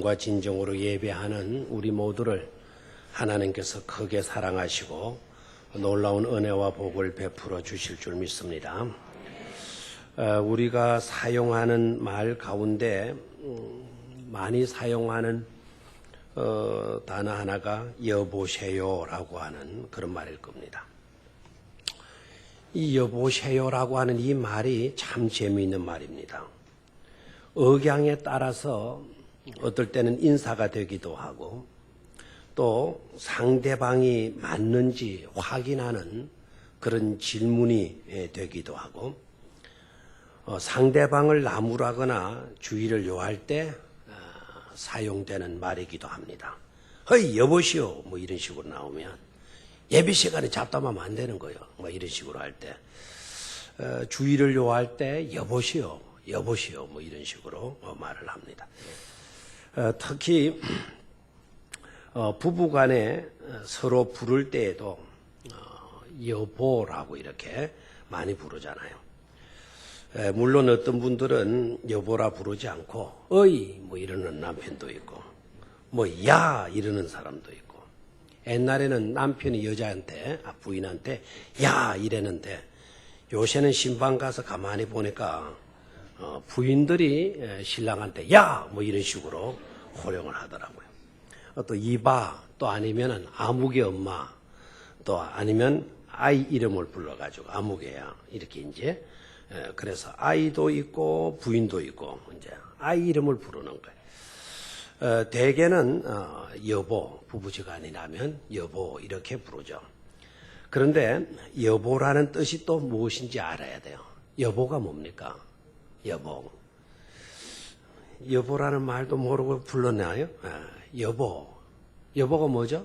과 진정으로 예배하는 우리 모두를 하나님께서 크게 사랑하시고 놀라운 은혜와 복을 베풀어 주실 줄 믿습니다. 우리가 사용하는 말 가운데 많이 사용하는 단어 하나가 여보세요라고 하는 그런 말일 겁니다. 이 여보세요라고 하는 이 말이 참 재미있는 말입니다. 억양에 따라서 어떨 때는 인사가 되기도 하고 또 상대방이 맞는지 확인하는 그런 질문이 되기도 하고 상대방을 나무라거나 주의를 요할 때 사용되는 말이기도 합니다. 허이 여보시오 뭐 이런 식으로 나오면 예배 시간에 잡담하면 안 되는 거예요. 뭐 이런 식으로 할 때 주의를 요할 때 여보시오 여보시오 뭐 이런 식으로 말을 합니다. 특히 부부간에 서로 부를 때에도 여보라고 이렇게 많이 부르잖아요. 물론 어떤 분들은 여보라 부르지 않고 어이 뭐 이러는 남편도 있고 뭐 야 이러는 사람도 있고 옛날에는 남편이 여자한테 부인한테 야 이랬는데 요새는 신방 가서 가만히 보니까 부인들이 신랑한테 야 뭐 이런 식으로 호령을 하더라고요. 또 이봐 또 아니면은 아무개 엄마 또 아니면 아이 이름을 불러가지고 아무개야 이렇게 이제 그래서 아이도 있고 부인도 있고 이제 아이 이름을 부르는 거예요. 대개는 여보 부부지간이라면 여보 이렇게 부르죠. 그런데 여보라는 뜻이 또 무엇인지 알아야 돼요. 여보가 뭡니까? 여보. 여보라는 말도 모르고 불렀나요? 여보. 여보가 뭐죠?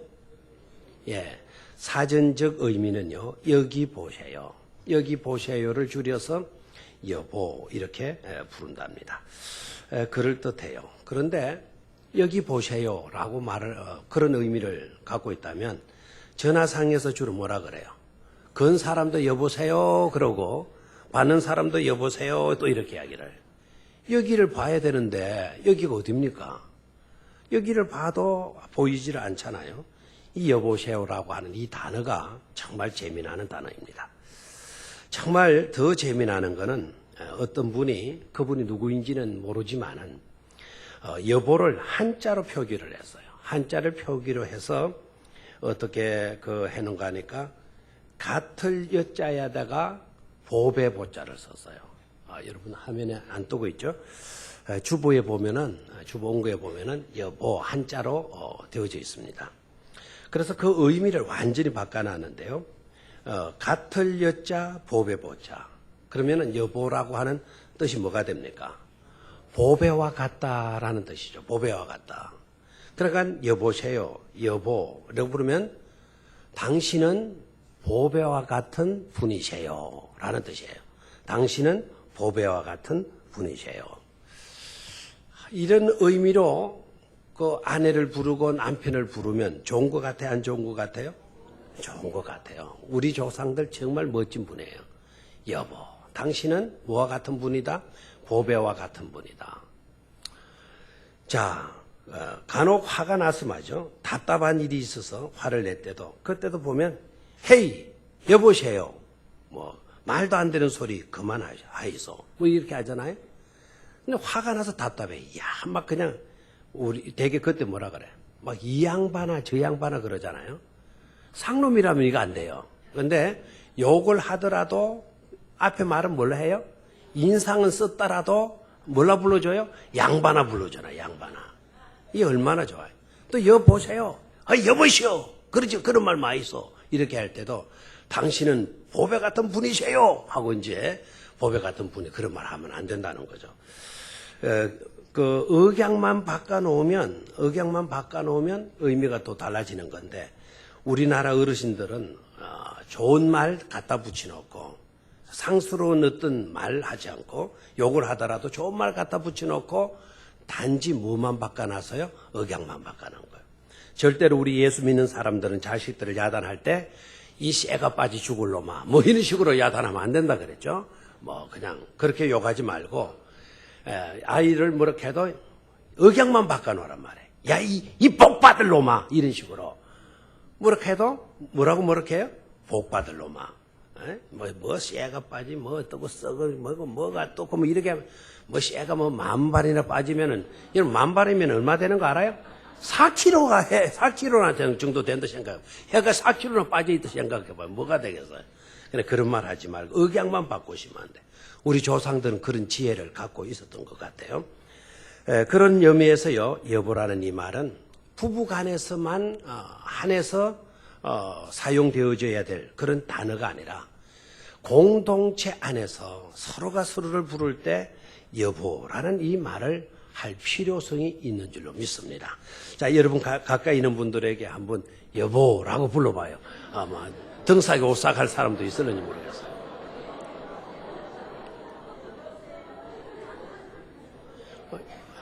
예. 사전적 의미는요, 여기 보세요. 여기 보세요를 줄여서 여보, 이렇게 부른답니다. 그럴듯해요. 그런데 여기 보세요라고 그런 의미를 갖고 있다면 전화상에서 주로 뭐라 그래요? 건 사람도 여보세요 그러고 받는 사람도 여보세요 또 이렇게 이야기를 여기를 봐야 되는데 여기가 어딥니까? 여기를 봐도 보이질 않잖아요. 이 여보세요라고 하는 이 단어가 정말 재미나는 단어입니다. 정말 더 재미나는 거는 어떤 분이 그분이 누구인지는 모르지만은 여보를 한자로 표기를 했어요. 한자를 표기로 해서 어떻게 해놓은가 하니까 같을 여자에다가 보배 보자를 썼어요. 여러분 화면에 안 뜨고 있죠? 주보에 보면은 주보원고에 보면은 여보 한자로 되어져 있습니다. 그래서 그 의미를 완전히 바꿔놨는데요. 같을 여자 보배 보자. 그러면은 여보라고 하는 뜻이 뭐가 됩니까? 보배와 같다라는 뜻이죠. 보배와 같다. 그러니까 여보세요, 여보라고 부르면 당신은 보배와 같은 분이세요 라는 뜻이에요. 당신은 보배와 같은 분이세요. 이런 의미로 그 아내를 부르고 남편을 부르면 좋은 것 같아요? 안 좋은 것 같아요? 좋은 것 같아요. 우리 조상들 정말 멋진 분이에요. 여보, 당신은 뭐와 같은 분이다? 보배와 같은 분이다. 자, 간혹 화가 나서 말이죠. 답답한 일이 있어서 화를 낼 때도 그때도 보면 헤이 여보세요 뭐 말도 안 되는 소리 그만하이소 뭐 이렇게 하잖아요. 근데 화가 나서 답답해. 야 막 그냥 우리 되게 그때 뭐라 그래 막 이 양반아 저 양반아 그러잖아요. 상놈이라면 이거 안 돼요. 그런데 욕을 하더라도 앞에 말은 뭘로 해요? 인상은 썼더라도 뭘라 불러줘요? 양반아 불러줘라. 양반아. 이게 얼마나 좋아요. 또 여보세요. 여보시오. 그러지 그런 말 많이 써. 이렇게 할 때도 당신은 보배 같은 분이세요 하고 이제 보배 같은 분이 그런 말 하면 안 된다는 거죠. 그 억양만 바꿔놓으면 의미가 또 달라지는 건데 우리나라 어르신들은 좋은 말 갖다 붙여놓고 상스러운 어떤 말 하지 않고 욕을 하더라도 좋은 말 갖다 붙여놓고 단지 뭐만 바꿔놔서요? 억양만 바꿔놓은 거예요. 절대로 우리 예수 믿는 사람들은 자식들을 야단할 때 이 쇠가 빠지 죽을 놈아 뭐 이런 식으로 야단하면 안 된다 그랬죠. 뭐 그냥 그렇게 욕하지 말고 아이를 뭐렇게 해도 억양만 바꿔놓으란 말이에요. 야, 이 복받을 놈아. 이런 식으로. 뭐렇게 해도, 뭐라고 해요? 복받을 놈아. 쇠가 빠지, 어떠고 썩어, 뭐가 어떻고, 이렇게 하면, 쇠가 만발이나 빠지면은, 이런 만발이면 얼마 되는 거 알아요? 4kg나 정도 된다 생각해요. 해가 4kg나 빠져있다 생각해봐요. 뭐가 되겠어요? 그런 말 하지 말고, 억양만 바꾸시면 안 돼. 우리 조상들은 그런 지혜를 갖고 있었던 것 같아요. 그런 의미에서요, 여보라는 이 말은 부부 간에서만 한해서 사용되어져야 될 그런 단어가 아니라 공동체 안에서 서로가 서로를 부를 때 여보라는 이 말을 할 필요성이 있는 줄로 믿습니다. 자, 여러분 가까이 있는 분들에게 한번 여보라고 불러봐요. 아마 등산에 오싹할 사람도 있을는지 모르겠어요.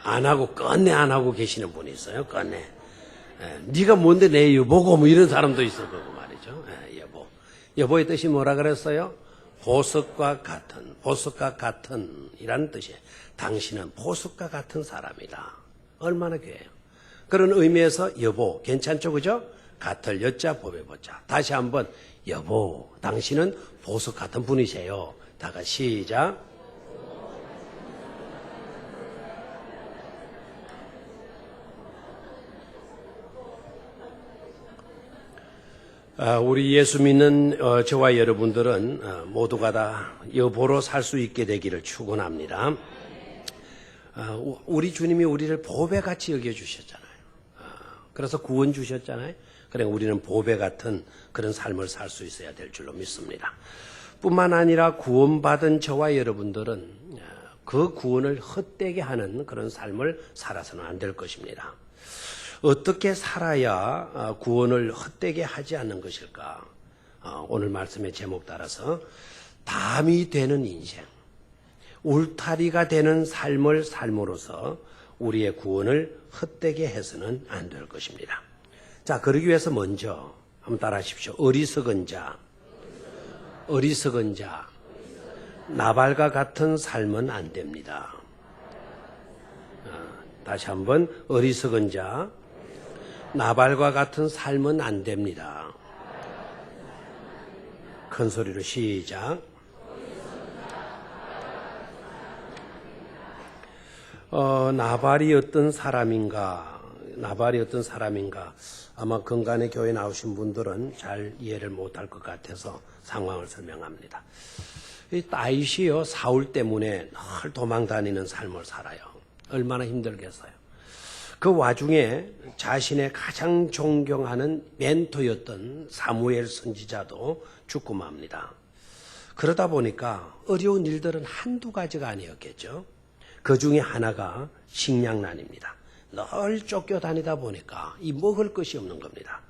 안 하고 끝내 안 하고 계시는 분이 있어요. 끝내. 네가 뭔데 내 여보고 이런 사람도 있을 거고 말이죠. 여보. 여보의 뜻이 뭐라 그랬어요? 보석과 같은 이라는 뜻이에요. 당신은 보석과 같은 사람이다. 얼마나 귀해요. 그런 의미에서 여보 괜찮죠, 그죠? 같을 여자 법에 보자. 다시 한번 여보, 당신은 보석 같은 분이세요. 다 같이 시작. 우리 예수 믿는 저와 여러분들은 모두가 다 여보로 살 수 있게 되기를 축원합니다. 우리 주님이 우리를 보배같이 여겨주셨잖아요. 그래서 구원 주셨잖아요. 그래 우리는 보배 같은 그런 삶을 살 수 있어야 될 줄로 믿습니다. 뿐만 아니라 구원받은 저와 여러분들은 그 구원을 헛되게 하는 그런 삶을 살아서는 안 될 것입니다. 어떻게 살아야 구원을 헛되게 하지 않는 것일까? 오늘 말씀의 제목 따라서 담이 되는 인생, 울타리가 되는 삶을 삶으로써 우리의 구원을 헛되게 해서는 안 될 것입니다. 자, 그러기 위해서 먼저 한번 따라 하십시오. 어리석은 자, 나발과 같은 삶은 안 됩니다. 다시 한번 어리석은 자, 나발과 같은 삶은 안 됩니다. 큰 소리로 시작. 나발이 어떤 사람인가? 아마 건간의 교회 나오신 분들은 잘 이해를 못할 것 같아서 상황을 설명합니다. 이 다윗이요, 사울 때문에 늘 도망 다니는 삶을 살아요. 얼마나 힘들겠어요. 그 와중에 자신의 가장 존경하는 멘토였던 사무엘 선지자도 죽고 맙니다. 그러다 보니까 어려운 일들은 한두 가지가 아니었겠죠. 그 중에 하나가 식량난입니다. 늘 쫓겨다니다 보니까 이 먹을 것이 없는 겁니다.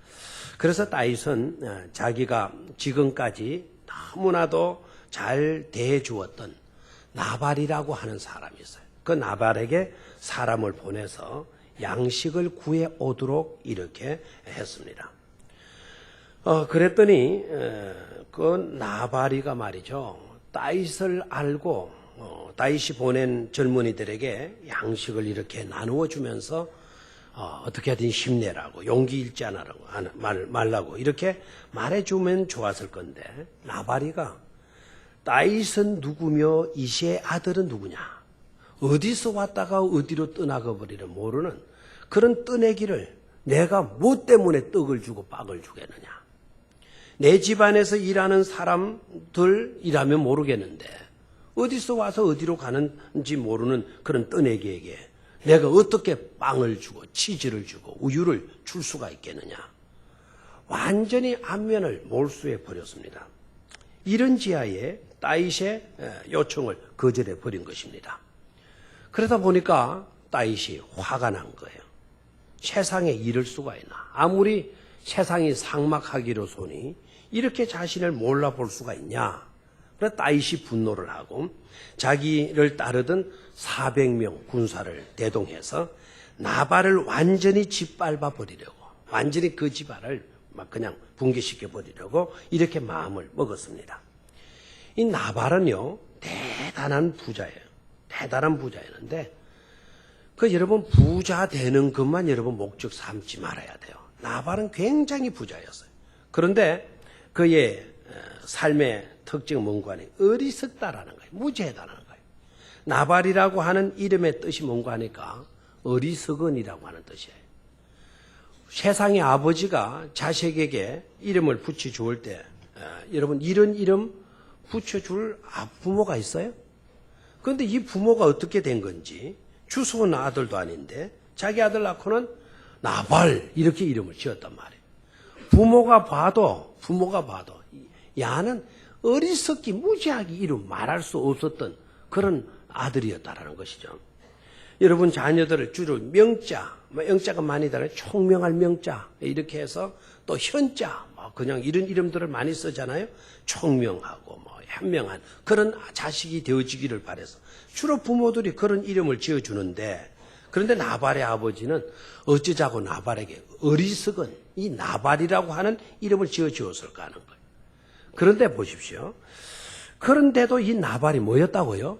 그래서 다윗은 자기가 지금까지 너무나도 잘 대해주었던 나발이라고 하는 사람이 있어요. 그 나발에게 사람을 보내서 양식을 구해 오도록 이렇게 했습니다. 그랬더니 그 나발이가 말이죠, 다윗을 알고 다윗이 보낸 젊은이들에게 양식을 이렇게 나누어 주면서 어떻게 하든 힘내라고, 용기 잃지 말라고 이렇게 말해주면 좋았을 건데, 나발이가 다윗은 누구며 이새의 아들은 누구냐, 어디서 왔다가 어디로 떠나가 버리를 모르는 그런 떠내기를 내가 뭐 때문에 떡을 주고 빵을 주겠느냐. 내 집안에서 일하는 사람들이라면 모르겠는데 어디서 와서 어디로 가는지 모르는 그런 떠내기에게 내가 어떻게 빵을 주고 치즈를 주고 우유를 줄 수가 있겠느냐. 완전히 안면을 몰수해 버렸습니다. 이런 지하에 다윗의 요청을 거절해 버린 것입니다. 그러다 보니까 다윗이 화가 난 거예요. 세상에 이럴 수가 있나. 아무리 세상이 삭막하기로소니 이렇게 자신을 몰라볼 수가 있냐. 그래서 다윗이 분노를 하고 자기를 따르던 400명 군사를 대동해서 나발을 완전히 짓밟아 버리려고, 완전히 그 집안을 막 그냥 붕괴시켜 버리려고 이렇게 마음을 먹었습니다. 이 나발은요, 대단한 부자였는데 여러분 부자 되는 것만 여러분 목적 삼지 말아야 돼요. 나발은 굉장히 부자였어요. 그런데 그의 삶의 특징은 뭔가 하니 어리석다라는 거예요. 무지하다는 거예요. 나발이라고 하는 이름의 뜻이 뭔가 하니까 어리석은이라고 하는 뜻이에요. 세상의 아버지가 자식에게 이름을 붙여줄 때 여러분 이런 이름 붙여줄 부모가 있어요? 그런데 이 부모가 어떻게 된 건지 주소온 아들도 아닌데 자기 아들 낳고는 나발 이렇게 이름을 지었단 말이에요. 부모가 봐도 야는 어리석기 무지하게 이름 말할 수 없었던 그런 아들이었다라는 것이죠. 여러분 자녀들을 주로 명자, 영자가 많이 다른 총명할 명자 이렇게 해서 또 현자 그냥 이런 이름들을 많이 쓰잖아요. 총명하고 현명한 그런 자식이 되어지기를 바라서 주로 부모들이 그런 이름을 지어주는데 그런데 나발의 아버지는 어쩌자고 나발에게 어리석은 이 나발이라고 하는 이름을 지어주었을까 하는 거예요. 그런데 보십시오. 그런데도 이 나발이 뭐였다고요?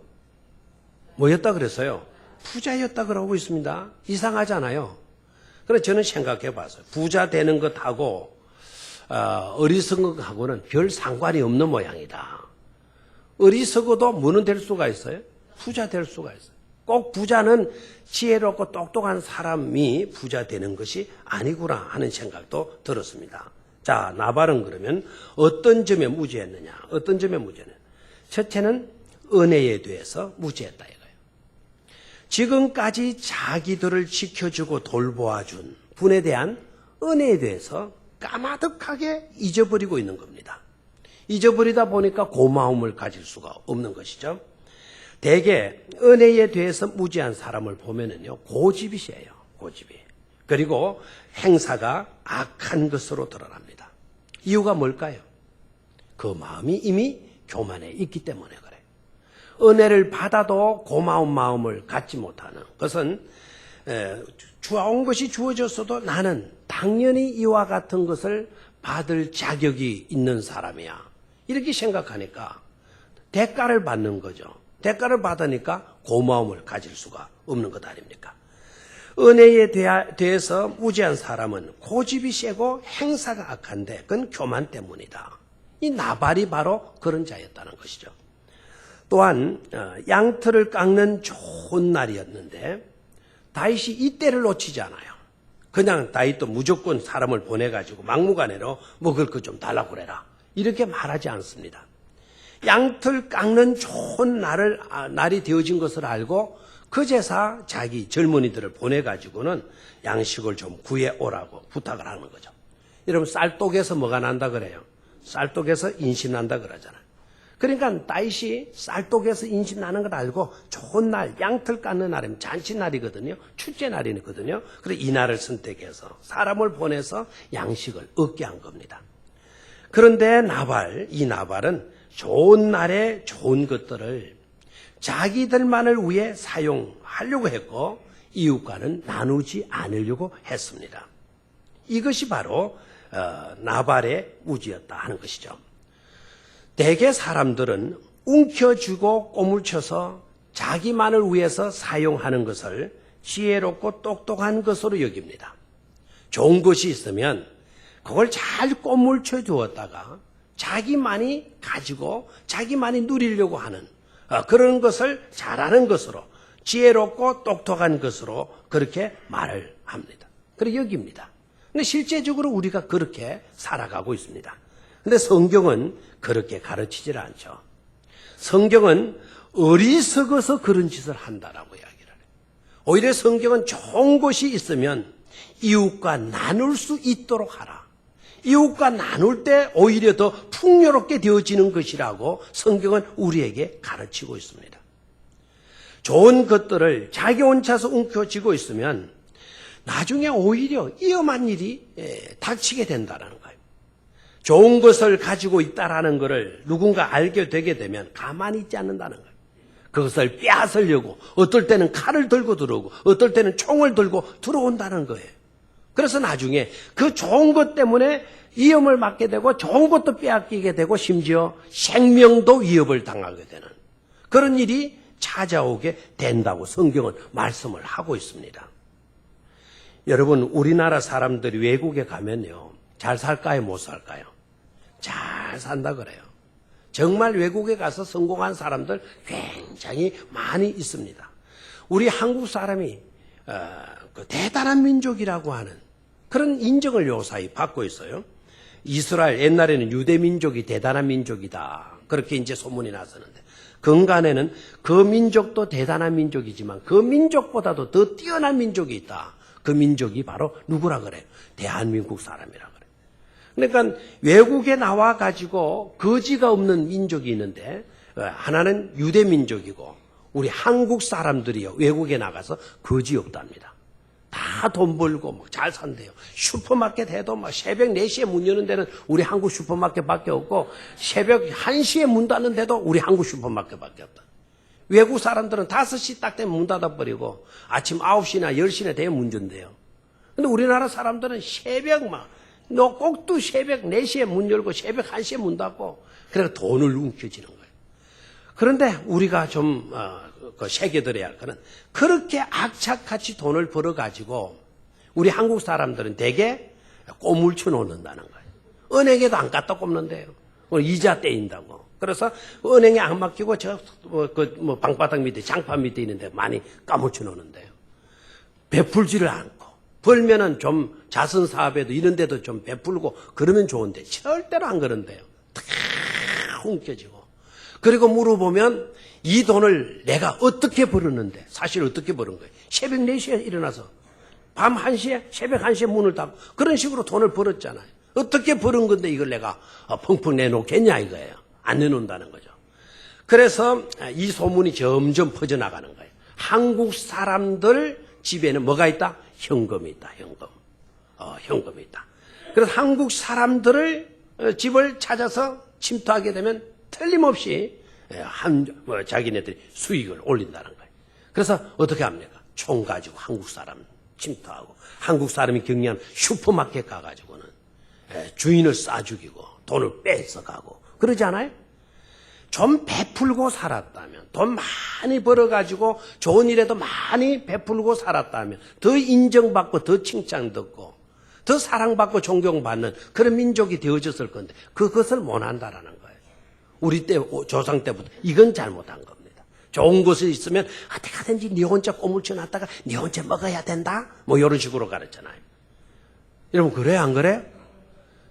뭐였다 그랬어요? 부자였다 그러고 있습니다. 이상하잖아요. 그래서 저는 생각해 봤어요. 부자 되는 것하고 어리석은 것하고는 별 상관이 없는 모양이다. 어리석어도 뭐는 될 수가 있어요? 부자 될 수가 있어요. 꼭 부자는 지혜롭고 똑똑한 사람이 부자 되는 것이 아니구나 하는 생각도 들었습니다. 자, 나발은 그러면 어떤 점에 무지했느냐? 어떤 점에 무지했느냐? 첫째는 은혜에 대해서 무지했다 이거예요. 지금까지 자기들을 지켜주고 돌보아준 분에 대한 은혜에 대해서 까마득하게 잊어버리고 있는 겁니다. 잊어버리다 보니까 고마움을 가질 수가 없는 것이죠. 대개 은혜에 대해서 무지한 사람을 보면은요, 고집이 세요. 고집이. 그리고 행사가 악한 것으로 드러납니다. 이유가 뭘까요? 그 마음이 이미 교만해 있기 때문에 그래요. 은혜를 받아도 고마운 마음을 갖지 못하는 것은 좋은 것이 주어졌어도 나는 당연히 이와 같은 것을 받을 자격이 있는 사람이야. 이렇게 생각하니까 대가를 받는 거죠. 대가를 받으니까 고마움을 가질 수가 없는 것 아닙니까? 은혜에 대해서 무지한 사람은 고집이 세고 행사가 악한데 그건 교만 때문이다. 이 나발이 바로 그런 자였다는 것이죠. 또한 양털을 깎는 좋은 날이었는데 다윗이 이때를 놓치지 않아요. 그냥 다윗도 무조건 사람을 보내가지고 막무가내로 먹을 것 좀 달라고 그래라 이렇게 말하지 않습니다. 양털 깎는 좋은 날이 되어진 것을 알고 그제서 자기 젊은이들을 보내가지고는 양식을 좀 구해오라고 부탁을 하는 거죠. 여러분 쌀독에서 뭐가 난다 그래요? 쌀독에서 인신 난다 그러잖아요. 그러니까 다윗이 쌀독에서 인신 나는 걸 알고 좋은 날, 양털 깎는 날이면 잔치날이거든요. 축제날이거든요. 그래서 이 날을 선택해서 사람을 보내서 양식을 얻게 한 겁니다. 그런데 이 나발은 좋은 날에 좋은 것들을 자기들만을 위해 사용하려고 했고 이웃과는 나누지 않으려고 했습니다. 이것이 바로 나발의 무지였다 하는 것이죠. 대개 사람들은 움켜쥐고 꼬물쳐서 자기만을 위해서 사용하는 것을 지혜롭고 똑똑한 것으로 여깁니다. 좋은 것이 있으면 그걸 잘 꼬물쳐 두었다가 자기만이 가지고 자기만이 누리려고 하는 그런 것을 잘하는 것으로 지혜롭고 똑똑한 것으로 그렇게 말을 합니다. 그리고 여깁니다. 근데 실제적으로 우리가 그렇게 살아가고 있습니다. 근데 성경은 그렇게 가르치질 않죠. 성경은 어리석어서 그런 짓을 한다라고 이야기를 해요. 오히려 성경은 좋은 것이 있으면 이웃과 나눌 수 있도록 하라. 이웃과 나눌 때 오히려 더 풍요롭게 되어지는 것이라고 성경은 우리에게 가르치고 있습니다. 좋은 것들을 자기 혼자서 움켜쥐고 있으면 나중에 오히려 위험한 일이 닥치게 된다는 거예요. 좋은 것을 가지고 있다라는 것을 누군가 알게 되게 되면 가만히 있지 않는다는 거예요. 그것을 빼앗으려고 어떨 때는 칼을 들고 들어오고 어떨 때는 총을 들고 들어온다는 거예요. 그래서 나중에 그 좋은 것 때문에 위험을 맞게 되고 좋은 것도 빼앗기게 되고 심지어 생명도 위협을 당하게 되는 그런 일이 찾아오게 된다고 성경은 말씀을 하고 있습니다. 여러분, 우리나라 사람들이 외국에 가면요, 잘 살까요, 못 살까요? 잘 산다 그래요. 정말 외국에 가서 성공한 사람들 굉장히 많이 있습니다. 우리 한국 사람이 대단한 민족이라고 하는 그런 인정을 요사이 받고 있어요. 이스라엘, 옛날에는 유대 민족이 대단한 민족이다, 그렇게 이제 소문이 났었는데, 근간에는 그 민족도 대단한 민족이지만 그 민족보다도 더 뛰어난 민족이 있다. 그 민족이 바로 누구라 그래요? 대한민국 사람이라 그래요. 그러니까 외국에 나와 가지고 거지가 없는 민족이 있는데, 하나는 유대 민족이고 우리 한국 사람들이요, 외국에 나가서 거지 없답니다. 다 돈 벌고 잘 산대요. 슈퍼마켓 해도 새벽 4시에 문 여는 데는 우리 한국 슈퍼마켓밖에 없고, 새벽 1시에 문 닫는 데도 우리 한국 슈퍼마켓밖에 없다. 외국 사람들은 5시 딱 되면 문 닫아버리고 아침 9시나 10시나 되면 문 준대요. 근데 우리나라 사람들은 새벽 너 꼭두 새벽 4시에 문 열고 새벽 1시에 문 닫고, 그래서 돈을 움켜쥐는 거예요. 그런데 우리가 좀 새겨들어야 할 거는, 그렇게 악착같이 돈을 벌어가지고 우리 한국 사람들은 대개 꼬물쳐 놓는다는 거예요. 은행에도 안 갖다 꼽는데요. 이자 떼인다고. 그래서 은행에 안 맡기고 방바닥 밑에, 장판 밑에 있는데 많이 까무쳐 놓는데요. 베풀지를 않고, 벌면은 좀 자선 사업에도 이런 데도 좀 베풀고 그러면 좋은데 절대로 안 그런데요. 다 훔겨지고. 그리고 물어보면 이 돈을 내가 어떻게 벌었는데, 사실 어떻게 벌은 거예요? 새벽 4시에 일어나서 밤 1시에, 새벽 1시에 문을 닫고 그런 식으로 돈을 벌었잖아요. 어떻게 벌은 건데 이걸 내가 펑펑 내놓겠냐 이거예요. 안 내놓는다는 거죠. 그래서 이 소문이 점점 퍼져나가는 거예요. 한국 사람들 집에는 뭐가 있다? 현금이 있다. 현금이 있다. 그래서 한국 사람들을 집을 찾아서 침투하게 되면 틀림없이 자기네들이 수익을 올린다는 거예요. 그래서 어떻게 합니까? 총 가지고 한국 사람 침투하고, 한국 사람이 경영하는 슈퍼마켓 가가지고는 주인을 싸 죽이고 돈을 뺏어가고 그러지 않아요? 좀 베풀고 살았다면, 돈 많이 벌어가지고 좋은 일에도 많이 베풀고 살았다면 더 인정받고 더 칭찬 듣고 더 사랑받고 존경받는 그런 민족이 되어졌을 건데, 그것을 못한다라는 거예요. 우리 때, 조상 때부터 이건 잘못한 겁니다. 좋은 것이 있으면 어떻게 하든지 네 혼자 꼬물쳐 놨다가 네 혼자 먹어야 된다, 뭐 이런 식으로 가르쳤잖아요. 여러분, 그래요 안 그래요?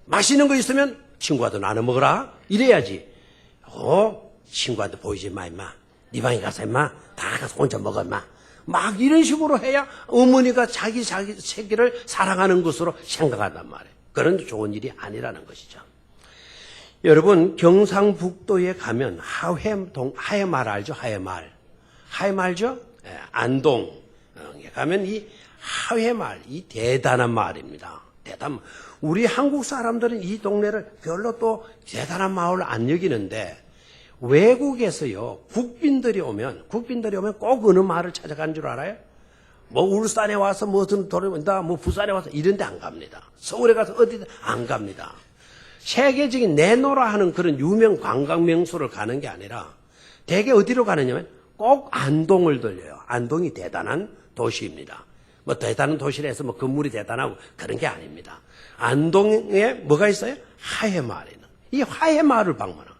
맛있는 거 있으면 친구한테 나눠 먹어라 이래야지. 친구한테 보이지 마 임마, 네 방에 가서 임마 다 가서 혼자 먹어 임마, 막 이런 식으로 해야 어머니가 자기 새끼를 사랑하는 것으로 생각한단 말이에요. 그런 좋은 일이 아니라는 것이죠. 여러분, 경상북도에 가면 하회마을 알죠? 하회마을죠? 안동에 가면 이 하회마을, 이 대단한 마을입니다. 우리 한국 사람들은 이 동네를 별로 또 대단한 마을로 안 여기는데, 외국에서요, 국빈들이 오면 꼭 어느 마을을 찾아가는 줄 알아요? 뭐 울산에 와서 무슨 돌아온다, 뭐 부산에 와서 이런 데 안 갑니다. 서울에 가서 어디든 안 갑니다. 세계적인 내노라 하는 그런 유명 관광 명소를 가는 게 아니라 대개 어디로 가느냐면 꼭 안동을 들려요. 안동이 대단한 도시입니다. 뭐 대단한 도시라서 뭐 건물이 대단하고 그런 게 아닙니다. 안동에 뭐가 있어요? 하회마을이는. 이 하회마을을 방문하고,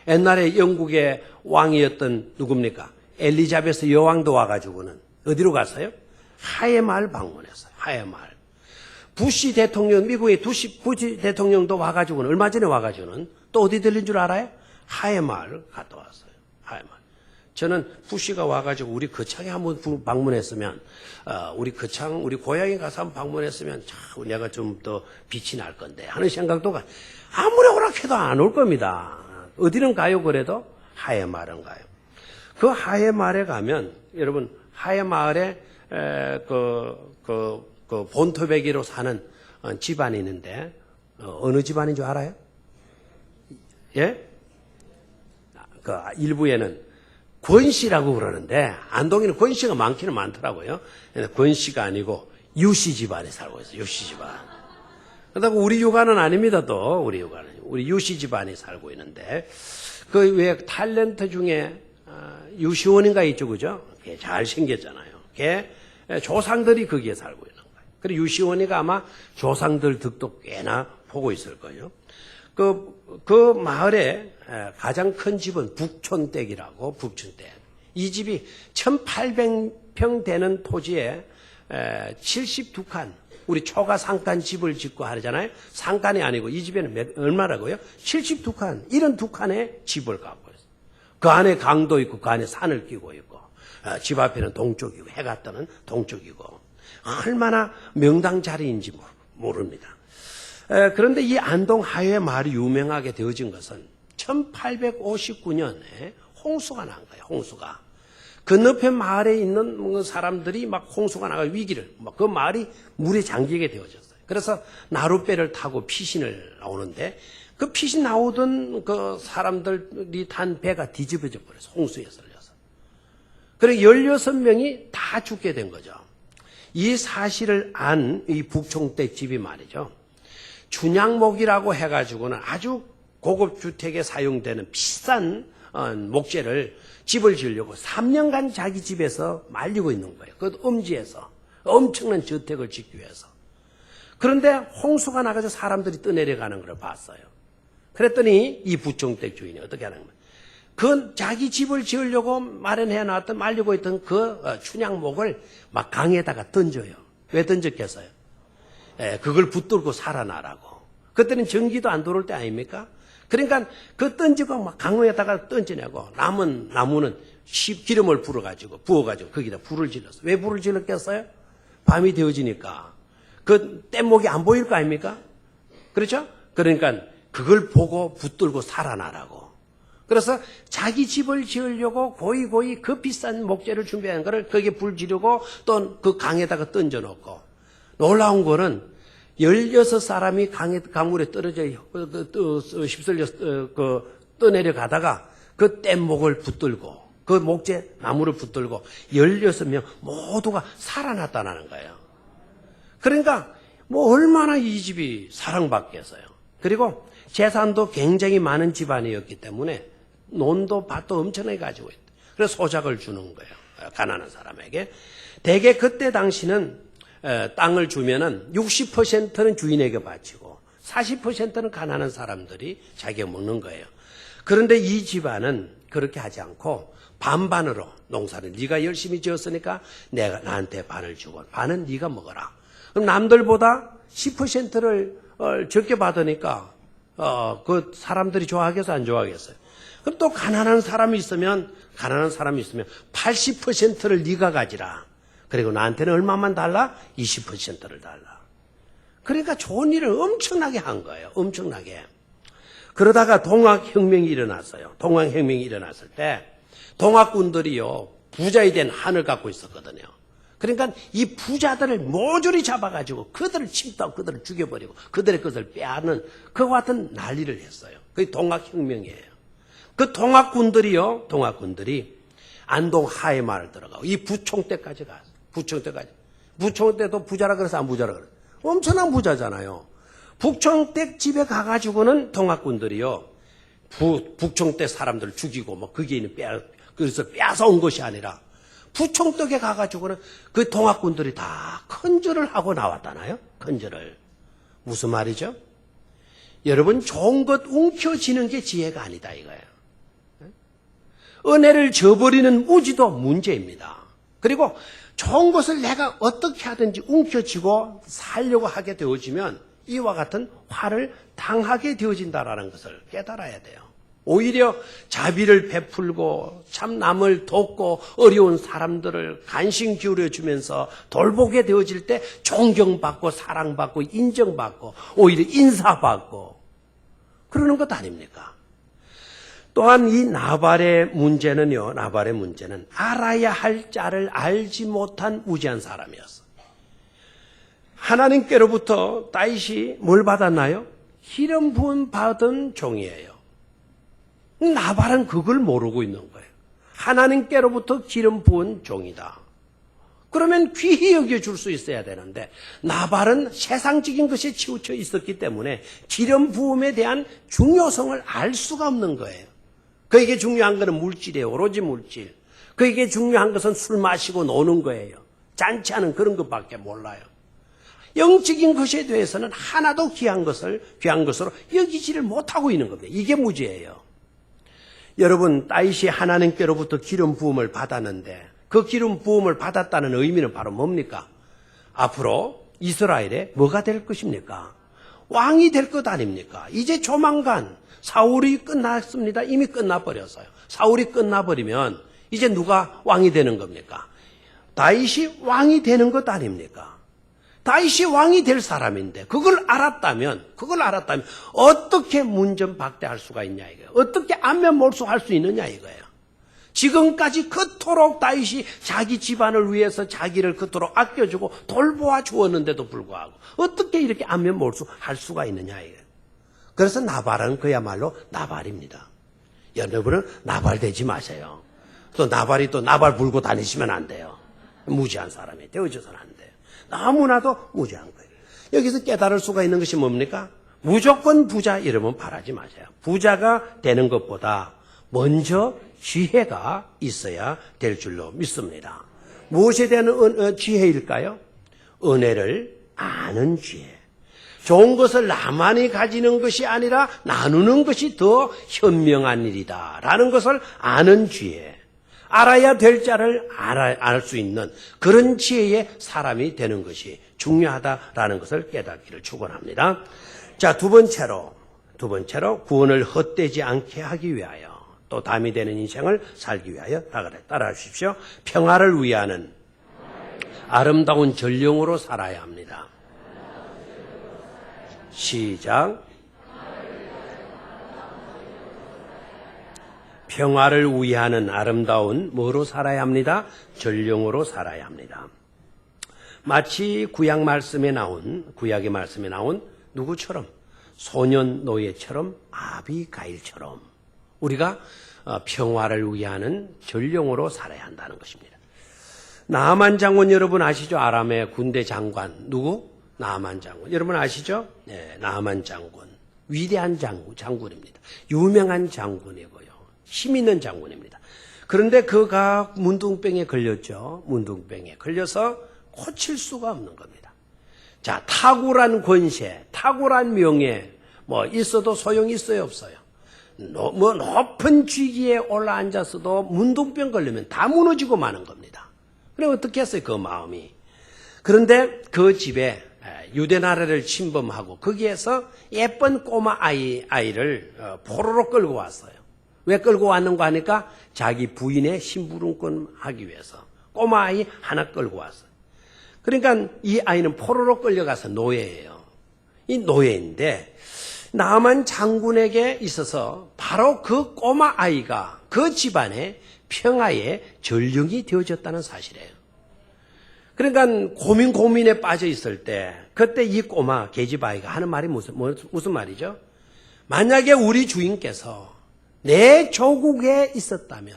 옛날에 영국의 왕이었던 누굽니까? 엘리자베스 여왕도 와가지고는 어디로 갔어요? 하회마을 방문했어요. 하회마을. 부시 대통령, 미국의 부시 대통령도 와가지고는, 얼마 전에 와가지고는 또 어디 들린 줄 알아요? 하회마을 갔다 왔어요. 하회마을. 저는 부시가 와가지고 우리 거창에 한번 방문했으면, 우리 거창, 우리 고향에 가서 한번 방문했으면 참 내가 좀 더 빛이 날 건데 하는 생각도 아무리 오락해도 안 올 겁니다. 어디는 가요? 그래도 하회마을은 가요. 그 하회마을에 가면, 여러분, 하회마을에 그 본토배기로 사는 집안이 있는데, 어느 집안인 줄 알아요? 예? 그 일부에는 권씨라고 그러는데, 안동에는 권씨가 많기는 많더라고요. 권씨가 아니고 유씨 집안에 살고 있어요. 유씨 집안. 그렇다고 우리 육아는 아닙니다. 또 우리 육아는 우리 유씨 집안에 살고 있는데, 그 왜 탤런트 중에 유시원인가 있죠, 그죠? 걔 잘 생겼잖아요. 걔 조상들이 거기에 살고 있는 거예요. 그리고 유시원이가 아마 조상들 득도 꽤나 보고 있을 거예요. 그 마을에 가장 큰 집은 북촌댁이라고, 북촌댁. 이 집이 1800평 되는 토지에 72칸, 우리 초가 상간 집을 짓고 하잖아요. 상간이 아니고 이 집에는 얼마라고요? 72칸, 72칸의 집을 갖고 있어요. 그 안에 강도 있고 그 안에 산을 끼고 있고 집 앞에는 동쪽이고 해가 뜨는 동쪽이고 얼마나 명당 자리인지 모릅니다. 그런데 이 안동 하회 마을이 유명하게 되어진 것은 1859년에 홍수가 난 거예요. 홍수가. 건너편 마을에 있는 사람들이 막 홍수가 나가 위기를, 그 마을이 물에 잠기게 되어졌어요. 그래서 나룻배를 타고 피신을 나오는데 그 피신 나오던 그 사람들이 탄 배가 뒤집어져 버려서 홍수에 썰려서. 그래서 16명이 다 죽게 된 거죠. 이 사실을 안 이 북총댁 집이 말이죠. 춘향목이라고 해가지고는 아주 고급 주택에 사용되는 비싼 목재를 집을 지으려고 3년간 자기 집에서 말리고 있는 거예요. 그 음지에서 엄청난 저택을 짓기 위해서. 그런데 홍수가 나가서 사람들이 떠내려가는 걸 봤어요. 그랬더니 이 부총댁 주인이 어떻게 하는 거예요? 그 자기 집을 지으려고 마련해 놨던 말리고 있던 그 춘향목을 막 강에다가 던져요. 왜 던졌겠어요? 그걸 붙들고 살아나라고. 그때는 전기도 안 들어올 때 아닙니까? 그러니까 그 던지고 막 강에다가 던지냐고 남은 나무는 기름을 부어가지고 거기다 불을 질렀어요. 왜 불을 질렀겠어요? 밤이 되어지니까 그 뗏목이 안 보일 거 아닙니까? 그렇죠? 그러니까 그걸 보고 붙들고 살아나라고. 그래서 자기 집을 지으려고 고이고이 그 비싼 목재를 준비한 거를 거기에 불 지르고 또 그 강에다가 던져놓고 놀라운 거는 16사람이 강물에 떨어져 휩쓸려 떠내려 가다가 그 뗏목을 붙들고 그 목재 나무를 붙들고 16명 모두가 살아났다는 거예요. 그러니까 뭐 얼마나 이 집이 사랑받겠어요. 그리고 재산도 굉장히 많은 집안이었기 때문에 논도 밭도 엄청나게 가지고 있다. 그래서 소작을 주는 거예요. 가난한 사람에게. 대개 그때 당시는 땅을 주면은 60%는 주인에게 바치고 40%는 가난한 사람들이 자기가 먹는 거예요. 그런데 이 집안은 그렇게 하지 않고 반반으로 농사를 네가 열심히 지었으니까 내가 나한테 반을 주고 반은 네가 먹어라. 그럼 남들보다 10%를 적게 받으니까 그 사람들이 좋아하겠어 안 좋아하겠어요? 그럼 또 가난한 사람이 있으면 80%를 네가 가지라. 그리고 나한테는 얼마만 달라? 20%를 달라. 그러니까 좋은 일을 엄청나게 한 거예요. 엄청나게. 그러다가 동학혁명이 일어났어요. 동학혁명이 일어났을 때 동학군들이요 부자이 된 한을 갖고 있었거든요. 그러니까 이 부자들을 모조리 잡아가지고 그들을 침투하고 그들을 죽여버리고 그들의 것을 빼앗는 그와 같은 난리를 했어요. 그게 동학혁명이에요. 그 동학군들이 안동 하회마을 들어가고 이 부총대까지 갔어요. 부총대도 부자라 그래서 안 부자라 그래요. 엄청난 부자잖아요. 북총댁 집에 가가지고는 동학군들이요 북총댁 사람들 죽이고 뭐 거기에 있는 그래서 빼앗아온 것이 아니라 부총댁에 가가지고는 그 동학군들이 다 큰절을 하고 나왔잖아요. 큰절을. 무슨 말이죠? 여러분 좋은 것 움켜쥐는 게 지혜가 아니다 이거예요. 은혜를 저버리는 무지도 문제입니다. 그리고 좋은 것을 내가 어떻게 하든지 움켜쥐고 살려고 하게 되어지면 이와 같은 화를 당하게 되어진다는 것을 깨달아야 돼요. 오히려 자비를 베풀고 참 남을 돕고 어려운 사람들을 관심 기울여주면서 돌보게 되어질 때 존경받고 사랑받고 인정받고 오히려 인사받고 그러는 것 아닙니까? 또한 이 나발의 문제는 알아야 할 자를 알지 못한 무지한 사람이었어. 하나님께로부터 다윗이 뭘 받았나요? 기름 부음 받은 종이에요. 나발은 그걸 모르고 있는 거예요. 하나님께로부터 기름 부은 종이다. 그러면 귀히 여겨줄 수 있어야 되는데 나발은 세상적인 것에 치우쳐 있었기 때문에 기름 부음에 대한 중요성을 알 수가 없는 거예요. 그에게 중요한 것은 물질이에요. 오로지 물질. 그에게 중요한 것은 술 마시고 노는 거예요. 잔치하는 그런 것밖에 몰라요. 영적인 것에 대해서는 하나도 귀한 것으로 여기지를 못하고 있는 겁니다. 이게 문제예요. 여러분, 다윗이 하나님께로부터 기름 부음을 받았는데 그 기름 부음을 받았다는 의미는 바로 뭡니까? 앞으로 이스라엘에 뭐가 될 것입니까? 왕이 될 것 아닙니까? 이제 조만간 사울이 끝났습니다. 이미 끝나버렸어요. 사울이 끝나버리면 이제 누가 왕이 되는 겁니까? 다윗이 왕이 되는 것 아닙니까? 다윗이 왕이 될 사람인데 그걸 알았다면 어떻게 문전박대할 수가 있냐 이거예요. 어떻게 안면몰수할 수 있느냐 이거예요. 지금까지 그토록 다윗이 자기 집안을 위해서 자기를 그토록 아껴주고 돌보아 주었는데도 불구하고 어떻게 이렇게 안면몰수할 수가 있느냐 이거예요. 그래서 나발은 그야말로 나발입니다. 여러분은 나발되지 마세요. 또 나발이 또 나발 불고 다니시면 안 돼요. 무지한 사람이 되어져서는 안 돼요. 너무나도 무지한 거예요. 여기서 깨달을 수가 있는 것이 뭡니까? 무조건 부자 이러면 바라지 마세요. 부자가 되는 것보다 먼저 지혜가 있어야 될 줄로 믿습니다. 무엇에 대한 지혜일까요? 은혜를 아는 지혜. 좋은 것을 나만이 가지는 것이 아니라 나누는 것이 더 현명한 일이다 라는 것을 아는 지혜. 알아야 될 자를 알 수 있는 그런 지혜의 사람이 되는 것이 중요하다라는 것을 깨닫기를 축원합니다. 자, 두 번째로 구원을 헛되지 않게 하기 위하여 또 담이 되는 인생을 살기 위하여 따라 하십시오. 평화를 위하는 아름다운 전령으로 살아야 합니다. 시작. 평화를 위하는 아름다운 뭐로 살아야 합니다? 전령으로 살아야 합니다. 마치 구약의 말씀에 나온 누구처럼? 소년 노예처럼 아비가일처럼 우리가 평화를 위하는 전령으로 살아야 한다는 것입니다. 나아만 장군 여러분 아시죠? 아람의 군대 장관 누구? 나아만 장군. 여러분 아시죠? 네, 나아만 장군. 위대한 장군입니다. 유명한 장군이고요. 힘 있는 장군입니다. 그런데 그가 문둥병에 걸렸죠. 문둥병에 걸려서 고칠 수가 없는 겁니다. 자, 탁월한 권세, 탁월한 명예 있어도 소용이 있어요, 없어요? 높은 쥐기에 올라앉아서도 문둥병 걸리면 다 무너지고 마는 겁니다. 그래 어떻게 했어요, 그 마음이? 그런데 그 집에 유대 나라를 침범하고 거기에서 예쁜 꼬마 아이를 포로로 끌고 왔어요. 왜 끌고 왔는가 하니까 자기 부인의 심부름권 하기 위해서 꼬마 아이 하나 끌고 왔어요. 그러니까 이 아이는 포로로 끌려가서 노예예요. 이 노예인데 나만 장군에게 있어서 바로 그 꼬마 아이가 그 집안의 평화의 전령이 되어졌다는 사실이에요. 그러니까 고민에 빠져 있을 때 그때 이 꼬마 계집 아이가 하는 말이 무슨 말이죠? 만약에 우리 주인께서 내 조국에 있다면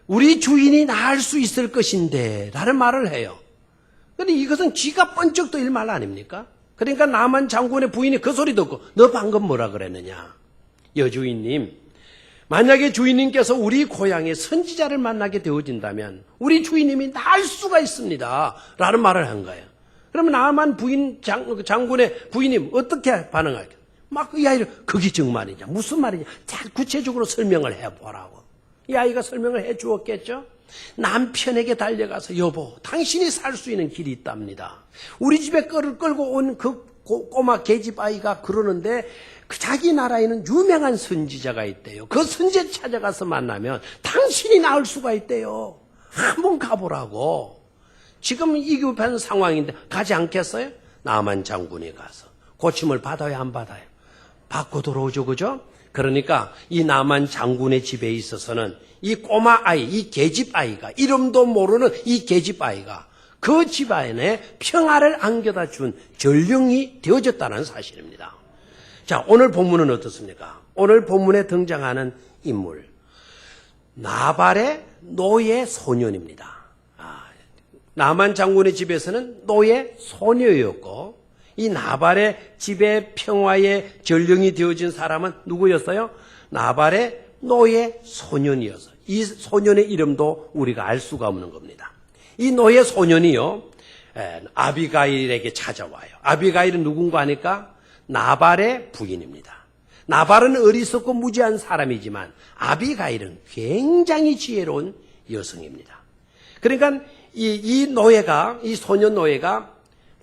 우리 주인이 나을 수 있을 것인데 라는 말을 해요. 그런데 이것은 쥐가 번쩍 떠일 말 아닙니까? 그러니까 나만 장군의 부인이 그 소리 듣고 너 방금 뭐라 그랬느냐? 여주인님, 만약에 주인님께서 우리 고향에 선지자를 만나게 되어진다면 우리 주인님이 나을 수가 있습니다 라는 말을 한 거예요. 그러면 나만 장군의 부인님 어떻게 반응할까요? 막 이 아이를 그게 정말이냐 무슨 말이냐 잘 구체적으로 설명을 해보라고. 이 아이가 설명을 해 주었겠죠. 남편에게 달려가서 여보 당신이 살 수 있는 길이 있답니다. 우리 집에 끌고 온 그 꼬마 계집 아이가 그러는데 자기 나라에는 유명한 선지자가 있대요. 그 선지자 찾아가서 만나면 당신이 나을 수가 있대요. 한번 가보라고. 지금 이 급한 상황인데 가지 않겠어요? 나만 장군이 가서 고침을 받아야 안 받아요? 받고 들어오죠, 그죠? 그러니까 이 나만 장군의 집에 있어서는 이 꼬마 아이, 이 계집 아이가, 이름도 모르는 이 계집 아이가 그 집안에 평화를 안겨다 준 전령이 되어졌다는 사실입니다. 자, 오늘 본문은 어떻습니까? 오늘 본문에 등장하는 인물, 나발의 노예 소년입니다. 나만 장군의 집에서는 노예 소녀였고 이 나발의 집에 평화의 전령이 되어진 사람은 누구였어요? 나발의 노예 소년이어서 이 소년의 이름도 우리가 알 수가 없는 겁니다. 이 노예 소년이요, 아비가일에게 찾아와요. 아비가일은 누군가 하니까 나발의 부인입니다. 나발은 어리석고 무지한 사람이지만 아비가일은 굉장히 지혜로운 여성입니다. 그러니까 이 노예가, 이 소년 노예가